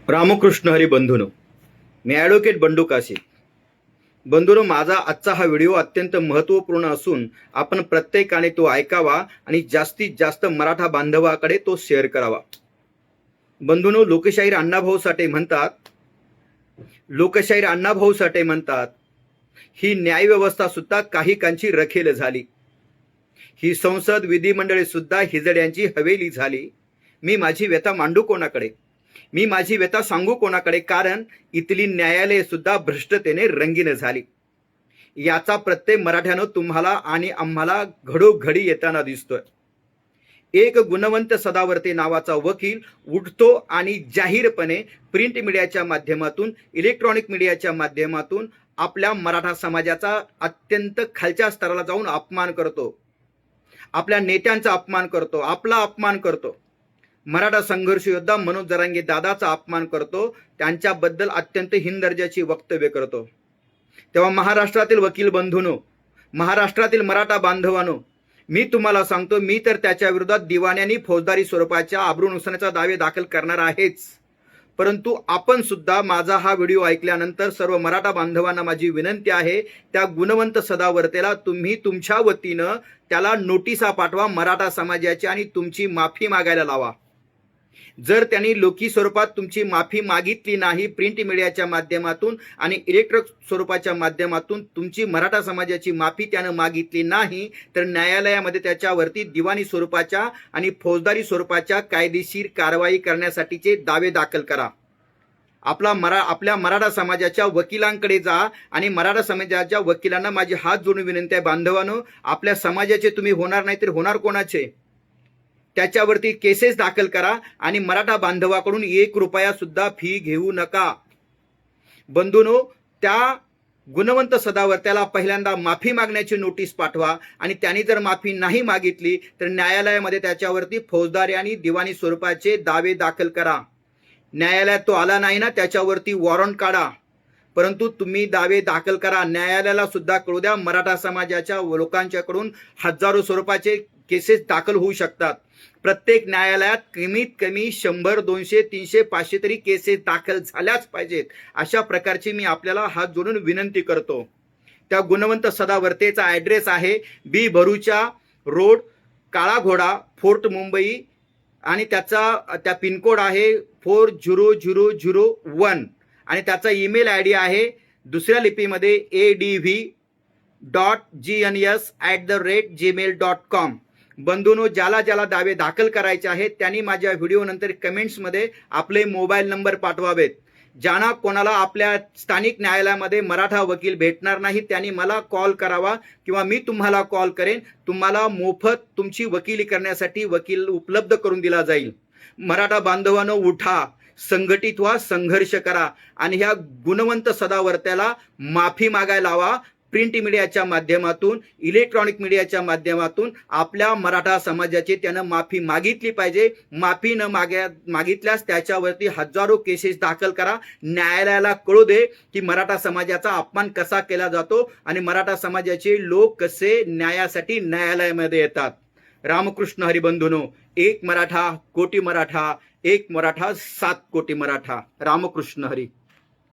रामकृष्ण हरी बंधूनो, मी advocate Bandu Kashi. बंधूनो, माझा आजचा हा व्हिडिओ अत्यंत महत्त्वपूर्ण असून आपण प्रत्येकाने तो ऐकावा आणि जास्तीत जास्त मराठा बांधवाकडे तो शेअर करावा. बंधूनो, लोकशाहीर अण्णाभाऊ साठे म्हणतात, ही न्यायव्यवस्था सुद्धा काही कांची रखेल झाली. ही संसद विधिमंडळे सुद्धा हिजड्यांची हवेली झाली. मी माझी व्यथा मांडू कोणाकडे, मी माझी व्यथा सांगू कोणाकडे, कारण इथली न्यायालये सुद्धा भ्रष्टतेने रंगीन झाली. याचा प्रत्यय मराठ्यानं तुम्हाला आणि आम्हाला घडोघडी येताना दिसतोय. एक गुणवंत सदावर्ते नावाचा वकील उठतो आणि जाहीरपणे प्रिंट मीडियाच्या माध्यमातून, इलेक्ट्रॉनिक मीडियाच्या माध्यमातून आपल्या मराठा समाजाचा अत्यंत खालच्या स्तराला जाऊन अपमान करतो, आपल्या नेत्यांचा अपमान करतो, आपला अपमान करतो. मराठा संघर्ष योद्धा मनोज जरांगे दादाचा अपमान करतो, त्यांच्याबद्दल अत्यंत हीन दर्जाची वक्तव्य करतो. तेव्हा महाराष्ट्रातील वकील बंधूंनो, महाराष्ट्रातील मराठा बांधवांनो, मी तुम्हाला सांगतो, मी तर त्याच्या विरोधात दिवाणी फौजदारी स्वरूपाच्या आबरू नुकसानीचा दावे दाखल करणार आहेच. परंतु आपण सुद्धा माझा हा व्हिडिओ ऐकल्यानंतर सर्व मराठा बांधवांना माझी विनंती आहे, त्या गुणवंत सदावर्तेला तुम्ही तुमच्या वतीनं त्याला नोटिसा पाठवा मराठा समाजाची आणि तुमची माफी मागायला लावा. जर त्यांनी लेखी स्वरूपात तुमची माफी मागितली नाही, प्रिंट मीडियाच्या माध्यमातून आणि इलेक्ट्रॉनिक स्वरूपाच्या माध्यमातून तुमची मराठा समाजाची माफी त्यानं मागितली नाही, तर न्यायालयामध्ये त्याच्यावरती दिवाणी स्वरूपाच्या आणि फौजदारी स्वरूपाच्या कायदेशीर कारवाई करण्यासाठीचे दावे दाखल करा. आपल्या मराठा समाजाच्या वकिलांकडे जा आणि मराठा समाजाच्या वकिलांना माझी हात जोडून विनंती आहे, बांधवांनो, आपल्या समाजाचे तुम्ही होणार नाही तर होणार कोणाचे, त्याच्यावरती केसेस दाखल करा आणि मराठा बांधवाकडून 1 रुपया सुद्धा फी घेऊ नका. बंधूनो, त्या गुणवंत सदावर्त्याला पहिल्यांदा माफी मागण्याची नोटीस पाठवा आणि त्यांनी जर माफी नाही मागितली तर न्यायालयामध्ये त्याच्यावरती फौजदारी आणि दिवाणी स्वरूपाचे दावे दाखल करा. न्यायालयात तो आला नाही ना, त्याच्यावरती वॉरंट काढा, परंतु तुम्ही दावे दाखल करा. न्यायालयाला सुद्धा कळू द्या, मराठा समाजाच्या लोकांच्याकडून हजारो स्वरूपाचे केसेस दाखल होऊ शकतात. प्रत्येक न्यायालयात कमीत कमी 100, 200, 300, 500 तरी केसेस दाखल झाल्याच पाहिजेत. अशा प्रकारची मी आपल्याला हात जोडून विनंती करतो. त्या गुणवंत सदावर्तेचा ॲड्रेस आहे बी भरूचा रोड, काळा घोडा, फोर्ट मुंबई, आणि त्या पिनकोड आहे 40001 आणि त्याचा ईमेल आय डी आहे दुसऱ्या लिपीमध्ये adv.gns@gmail.com. बंधूंनो, ज्याला ज्याला दावे दाखल करायचे आहेत त्यांनी माझ्या व्हिडिओ नंतर कमेंट्समध्ये आपले मोबाईल नंबर पाठवावेत. ज्यांना कोणाला आपल्या स्थानिक न्यायालयामध्ये मराठा वकील भेटणार नाही त्यांनी मला कॉल करावा किंवा मी तुम्हाला कॉल करेन. तुम्हाला मोफत तुमची वकिली करण्यासाठी वकील उपलब्ध करून दिला जाईल. मराठा बांधवांनो, उठा, संघटित व्हा, संघर्ष करा आणि ह्या गुणवंत सदावर्त्याला माफी मागायला लावा. प्रिंट मीडियाच्या माध्यमातून, इलेक्ट्रॉनिक मीडियाच्या माध्यमातून आपल्या मराठा समाजाची त्यानं माफी मागितली पाहिजे. माफी न मागितल्यास त्याच्यावरती हजारो केसेस दाखल करा. न्यायालयाला कळू दे की मराठा समाजाचा अपमान कसा केला जातो आणि मराठा समाजाचे लोक कसे न्यायासाठी न्यायालयामध्ये येतात. रामकृष्ण हरी बंधूनो, 1 मराठा कोटी मराठा, 1 मराठा 7 कोटी मराठा. रामकृष्ण हरी.